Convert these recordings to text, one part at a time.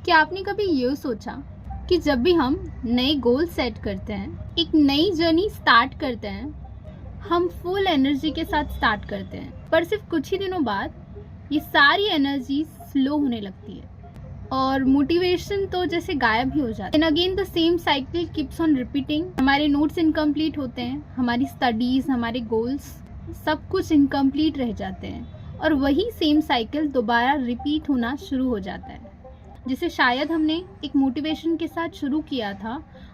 क्या आपने कभी ये सोचा कि जब भी हम नए गोल सेट करते हैं, एक नई जर्नी स्टार्ट करते हैं, हम फुल एनर्जी के साथ स्टार्ट करते हैं, पर सिर्फ कुछ ही दिनों बाद ये सारी एनर्जी स्लो होने लगती है और मोटिवेशन तो जैसे गायब ही हो जाता है। And again the same cycle keeps on repeating. हमारे नोट्स इनकम्प्लीट होते हैं, हमारी स्टडीज, हमारे गोल्स सब कुछ इनकम्प्लीट रह जाते हैं और वही सेम साइकिल दोबारा रिपीट होना शुरू हो जाता है। जिसे शायद हमने एक मोटिवेशन के साथ शुरू किया था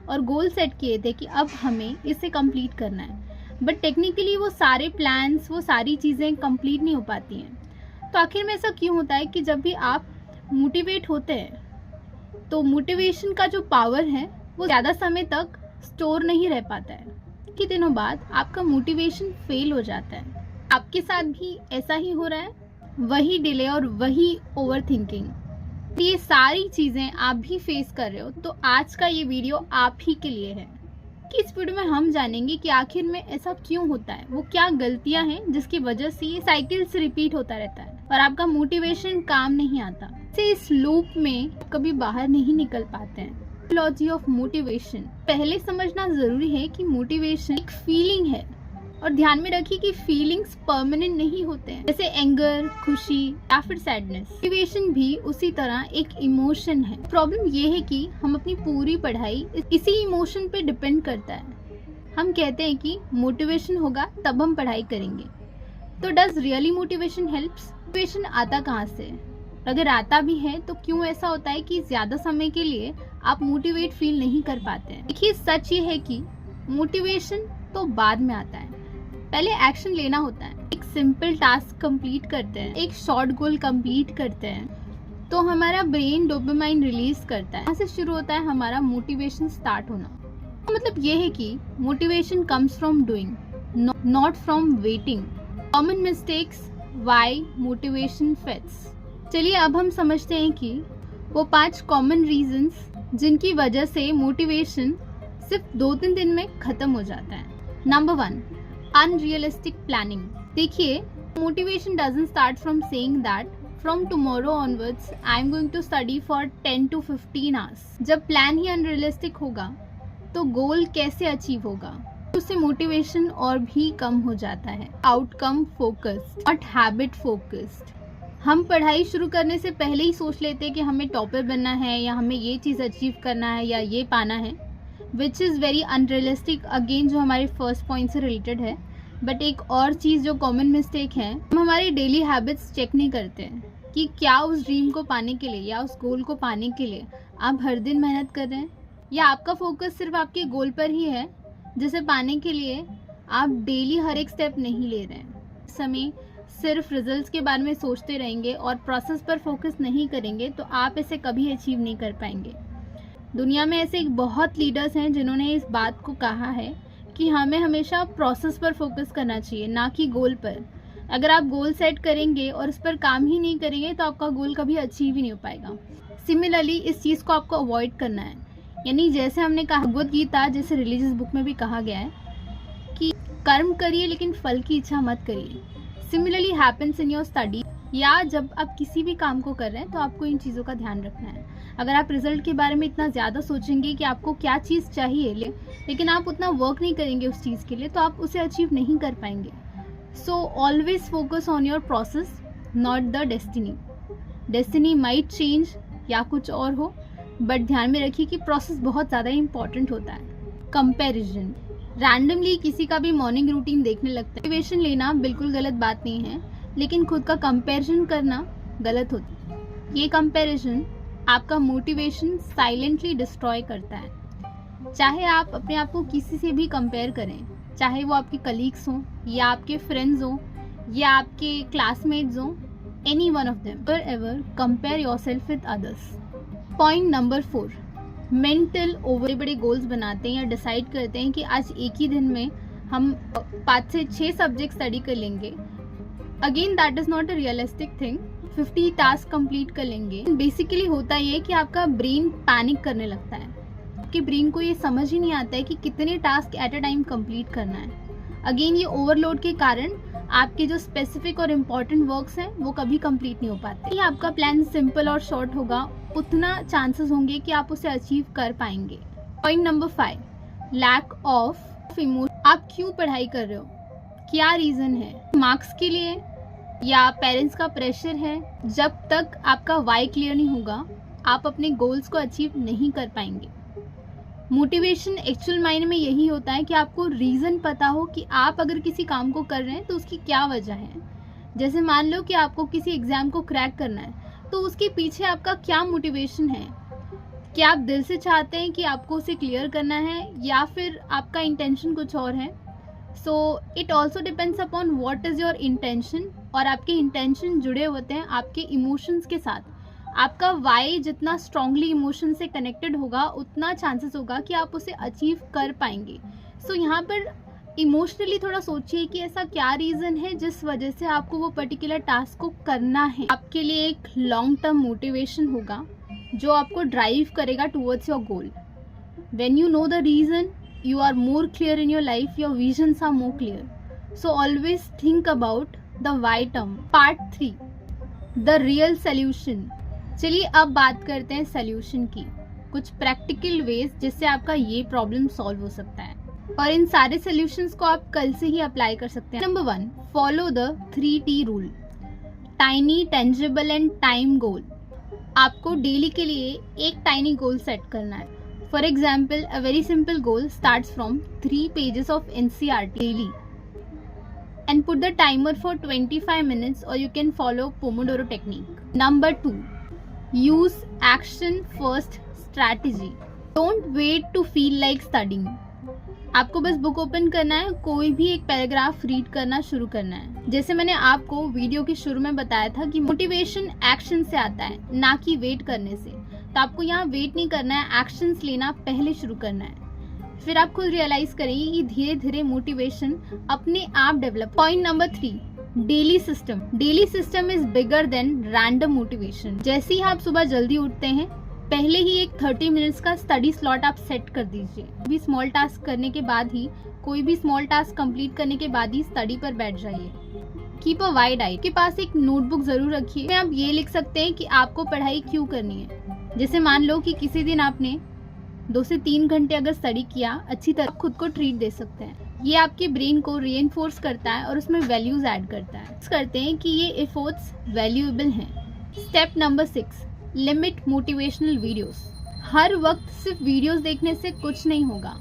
और गोल सेट किए थे कि अब हमें इसे कंप्लीट करना है, बट टेक्निकली वो सारे प्लान्स, वो सारी चीज़ें कंप्लीट नहीं हो पाती हैं। तो आखिर में ऐसा क्यों होता है कि जब भी आप मोटिवेट होते हैं तो मोटिवेशन का जो पावर है वो ज़्यादा समय तक स्टोर नहीं रह पाता है। कुछ दिनों बाद आपका मोटिवेशन फेल हो जाता है। आपके साथ भी ऐसा ही हो रहा है, वही डिले और वही ओवर थिंकिंग, ये सारी चीज़ें आप भी फेस कर रहे हो। तो आज का ये वीडियो आप ही के लिए है कि इस वीडियो में हम जानेंगे कि आखिर में ऐसा क्यों होता है, वो क्या गलतियां हैं जिसकी वजह से ये साइकिल से रिपीट होता रहता है और आपका मोटिवेशन काम नहीं आता। इस लूप में कभी बाहर नहीं निकल पाते हैं। Psychology of motivation. पहले समझना जरूरी है कि मोटिवेशन एक फीलिंग है और ध्यान में रखिए कि फीलिंग्स परमानेंट नहीं होते हैं, जैसे एंगर, खुशी या फिर सैडनेस। मोटिवेशन भी उसी तरह एक इमोशन है। प्रॉब्लम ये है कि हम अपनी पूरी पढ़ाई इसी इमोशन पे डिपेंड करता है। हम कहते हैं कि मोटिवेशन होगा तब हम पढ़ाई करेंगे, तो does really motivation helps? Motivation आता कहाँ से? अगर आता भी है तो क्यों ऐसा होता है कि ज्यादा समय के लिए आप मोटिवेट फील नहीं कर पाते हैं? देखिए, सच ये है कि मोटिवेशन तो बाद में आता है, पहले एक्शन लेना होता है। एक सिंपल टास्क कंप्लीट करते हैं, एक शॉर्ट गोल कंप्लीट करते हैं तो हमारा ब्रेन डोपामाइन रिलीज करता है। यहाँ से शुरू होता है हमारा मोटिवेशन स्टार्ट होना। मतलब ये है कि motivation comes from doing, not from waiting. Common mistakes why motivation fades. चलिए अब हम समझते हैं कि वो 5 कॉमन रीजंस जिनकी वजह से मोटिवेशन सिर्फ 2-3 दिन में खत्म हो जाता है। Number 1, unrealistic planning. देखिए, motivation doesn't start from saying that from tomorrow onwards I am going to study for 10 to 15 hours. जब प्लान ही अनरियलिस्टिक होगा तो गोल कैसे अचीव होगा? उससे मोटिवेशन और भी कम हो जाता है। Outcome focused, not habit focused. हम पढ़ाई शुरू करने से पहले ही सोच लेते हैं कि हमें टॉपर बनना है या हमें ये चीज़ अचीव करना है या ये पाना है, which is very unrealistic. Again जो हमारे फर्स्ट पॉइंट से रिलेटेड है। बट एक और चीज़ जो कॉमन मिस्टेक है, हम हमारे डेली हैबिट्स चेक नहीं करते हैं कि क्या उस ड्रीम को पाने के लिए या उस गोल को पाने के लिए आप हर दिन मेहनत कर रहे हैं, या आपका फोकस सिर्फ आपके गोल पर ही है जिसे पाने के लिए आप डेली हर एक स्टेप नहीं ले रहे हैं। समय सिर्फ रिजल्ट्स के बारे में सोचते रहेंगे और प्रोसेस पर फोकस नहीं करेंगे तो आप इसे कभी अचीव नहीं कर पाएंगे। दुनिया में ऐसे बहुत लीडर्स हैं जिन्होंने इस बात को कहा है कि हमें हमेशा प्रोसेस पर फोकस करना चाहिए, ना कि गोल पर। अगर आप गोल सेट करेंगे और इस पर काम ही नहीं करेंगे तो आपका गोल कभी अचीव ही नहीं हो पाएगा। सिमिलरली इस चीज़ को आपको अवॉइड करना है। यानी जैसे हमने कहा, भगवद गीता जैसे रिलीजियस बुक में भी कहा गया है कि कर्म करिए लेकिन फल की इच्छा मत करिए। Similarly happens in your study, या जब आप किसी भी काम को कर रहे हैं तो आपको इन चीज़ों का ध्यान रखना है। अगर आप रिजल्ट के बारे में इतना ज़्यादा सोचेंगे कि आपको क्या चीज़ चाहिए लेकिन आप उतना वर्क नहीं करेंगे उस चीज़ के लिए, तो आप उसे अचीव नहीं कर पाएंगे। So always focus on your process, not the destiny. Destiny might change या कुछ और हो, बट ध्यान में रखिए कि प्रोसेस बहुत ज़्यादा इंपॉर्टेंट होता है। कंपैरिजन, रैंडमली किसी का भी मॉर्निंग रूटीन देखने लगता है। मोटिवेशन लेना बिल्कुल गलत बात नहीं है, लेकिन खुद का कंपैरिजन करना गलत होता है। ये कंपैरिजन आपका मोटिवेशन साइलेंटली डिस्ट्रॉय करता है। चाहे आप अपने आप को किसी से भी कंपेयर करें, चाहे वो आपके कलीग्स हों या आपके फ्रेंड्स हों या आपके क्लासमेट्स हों, any one of them, ever compare yourself with others. Point number 4, mental over. बड़े गोल्स बनाते हैं या डिसाइड करते हैं कि आज एक ही दिन में हम 5 से 6 सब्जेक्ट स्टडी कर लेंगे। Again that is not a realistic thing. 50 task complete कर लेंगे। बेसिकली होता ये कि आपका ब्रेन पैनिक करने लगता है। आपके ब्रेन को ये समझ ही नहीं आता है कि कितने task at a time complete करना है। अगेन ये ओवरलोड के कारण आपके जो स्पेसिफिक और इम्पोर्टेंट वर्क्स हैं वो कभी कंप्लीट नहीं हो पाते। ये आपका प्लान सिंपल और शॉर्ट होगा उतना चांसेस होंगे कि आप उसे अचीव कर पाएंगे। Point number 5, lack of emotion. आप क्यों पढ़ाई कर रहे हो, क्या रीजन है? मार्क्स के लिए या पेरेंट्स का प्रेशर है? जब तक आपका वाई क्लियर नहीं होगा आप अपने गोल्स को अचीव नहीं कर पाएंगे। मोटिवेशन एक्चुअल मायने में यही होता है कि आपको रीजन पता हो कि आप अगर किसी काम को कर रहे हैं तो उसकी क्या वजह है। जैसे मान लो कि आपको किसी एग्जाम को क्रैक करना है, तो उसके पीछे आपका क्या मोटिवेशन है? क्या आप दिल से चाहते हैं कि आपको उसे क्लियर करना है या फिर आपका इंटेंशन कुछ और है? So it also depends upon what is your intention, और आपके इंटेंशन जुड़े होते हैं आपके इमोशंस के साथ। आपका वाई जितना स्ट्रांगली इमोशन से कनेक्टेड होगा उतना चांसेस होगा कि आप उसे अचीव कर पाएंगे। सो यहाँ पर इमोशनली थोड़ा सोचिए कि ऐसा क्या रीज़न है जिस वजह से आपको वो पर्टिकुलर टास्क को करना है। आपके लिए एक लॉन्ग टर्म मोटिवेशन होगा जो आपको ड्राइव करेगा towards your goal. When you know the reason you are more clear in your life, your visions are more clear. So always think about the why term. Part 3, the real solution. चलिए अब बात करते हैं solution की, कुछ practical veg जिससे आपका ये प्रॉब्लम सॉल्व हो सकता है, और इन सारे सोल्यूशंस को आप कल से ही अप्लाई कर सकते हैं। Number 1, follow the 3T rule, tiny, tangible and time goal. आपको डेली के लिए एक टाइनी गोल सेट करना है। For example, a very simple goal starts from 3 pages of NCERT daily and put the timer for 25 minutes, or you can follow Pomodoro technique. Number 2, use action first strategy. Don't wait to feel like studying. आपको बस book open करना है, कोई भी एक paragraph read करना शुरू करना है। जैसे मैंने आपको वीडियो के शुरू में बताया था कि मोटिवेशन एक्शन से आता है, ना कि वेट करने से। तो आपको यहाँ वेट नहीं करना है, एक्शंस लेना पहले शुरू करना है। फिर आप खुद रियलाइज करेंगे कि धीरे धीरे मोटिवेशन अपने आप develop. Point number 3, daily system. Daily system is bigger than random motivation. जैसे ही आप सुबह जल्दी उठते हैं, पहले ही एक 30 मिनट्स का स्टडी स्लॉट आप सेट कर दीजिए। भी स्मॉल टास्क करने के बाद ही, कोई भी स्मॉल टास्क कंप्लीट करने के बाद ही स्टडी पर बैठ जाइए। Keep a wide eye. के पास एक नोटबुक जरूर रखिए। आप ये लिख सकते हैं कि आपको पढ़ाई क्यों करनी है। जैसे मान लो कि किसी दिन आपने 2 से 3 घंटे अगर स्टडी किया अच्छी तरह, खुद को ट्रीट दे सकते हैं। ये आपके ब्रेन को रीइंफोर्स करता है और उसमें वैल्यूज ऐड करता है। करते हैं कि ये एफर्ट्स वैल्यूएबल हैं। Step number 6, limit motivational videos. हर वक्त सिर्फ वीडियोस देखने से कुछ नहीं होगा।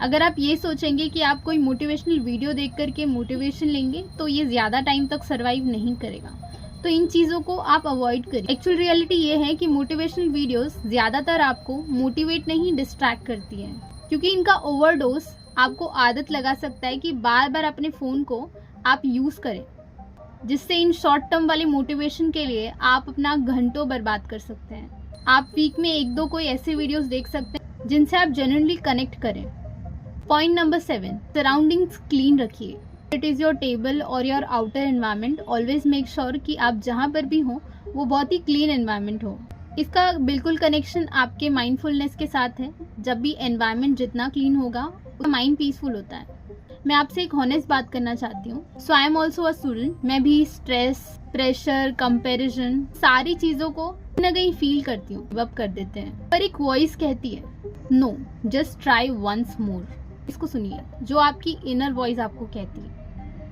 अगर आप ये सोचेंगे कि आप कोई मोटिवेशनल वीडियो देख करके मोटिवेशन लेंगे तो ये ज़्यादा टाइम तक सर्वाइव नहीं करेगा। तो इन चीज़ों को आप अवॉइड करिए। एक्चुअल रियलिटी ये है कि मोटिवेशनल वीडियोस ज़्यादातर आपको मोटिवेट नहीं, डिस्ट्रैक्ट करती हैं, क्योंकि इनका ओवरडोज आपको आदत लगा सकता है कि बार बार अपने फ़ोन को आप यूज़ करें, जिससे इन शॉर्ट टर्म वाले मोटिवेशन के लिए आप अपना घंटों बर्बाद कर सकते हैं। आप वीक में 1-2 कोई ऐसे वीडियोस देख सकते हैं जिनसे आप जेन्युइनली कनेक्ट करें। पॉइंट नंबर 7, सराउंडिंग्स क्लीन रखिए। इट इज़ योर टेबल और your outer environment, always make sure कि आप जहाँ पर भी हो वो बहुत ही क्लीन एनवायरनमेंट हो। इसका बिल्कुल कनेक्शन आपके माइंडफुलनेस के साथ है। जब भी एनवायरनमेंट जितना क्लीन होगा उतना माइंड पीसफुल होता है। मैं आपसे एक हॉनेस्ट बात करना चाहती हूँ। So I am also a student. मैं भी स्ट्रेस, प्रेशर, कंपेरिजन, सारी चीज़ों को न कहीं फील करती हूँ, गिव अप कर देते हैं। पर एक वॉइस कहती है, no, just try once more. इसको सुनिए, जो आपकी इनर वॉइस आपको कहती है।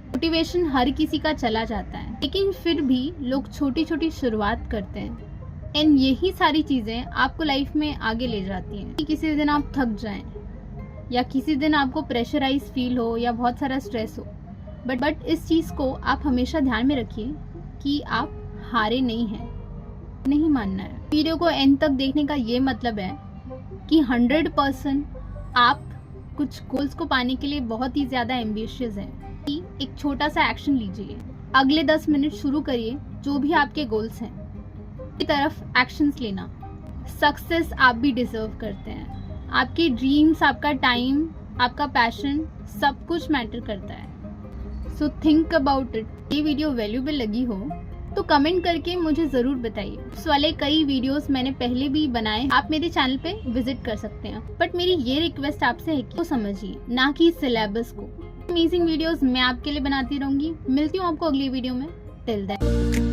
मोटिवेशन हर किसी का चला जाता है, लेकिन फिर भी लोग छोटी छोटी शुरुआत करते हैं, एंड यही सारी चीज़ें आपको लाइफ में आगे ले जाती हैं। किसी दिन आप थक जाएं, या किसी दिन आपको प्रेशराइज फील हो, या बहुत सारा स्ट्रेस हो, बट इस चीज़ को आप हमेशा ध्यान में रखिए कि आप हारे नहीं हैं, नहीं मानना है। वीडियो को एंड तक देखने का ये मतलब है कि 100% आप कुछ गोल्स को पाने के लिए बहुत ही ज़्यादा एम्बिशियस हैं। एक छोटा सा एक्शन लीजिए, अगले 10 मिनट शुरू करिए जो भी आपके गोल्स हैं की तरफ एक्शंस लेना। सक्सेस आप भी डिजर्व करते हैं। आपके ड्रीम्स, आपका टाइम, आपका पैशन, सब कुछ मैटर करता है। So think about it. ये वीडियो वैल्यूएबल लगी हो तो कमेंट करके मुझे ज़रूर बताइए। इस वाले कई वीडियोस मैंने पहले भी बनाए, आप मेरे चैनल पे विजिट कर सकते हैं। बट मेरी ये रिक्वेस्ट आपसे है कि समझिए, ना कि सिलेबस को। अमेजिंग वीडियोस मैं आपके लिए बनाती रहूंगी। मिलती हूँ आपको अगली वीडियो में। Till then.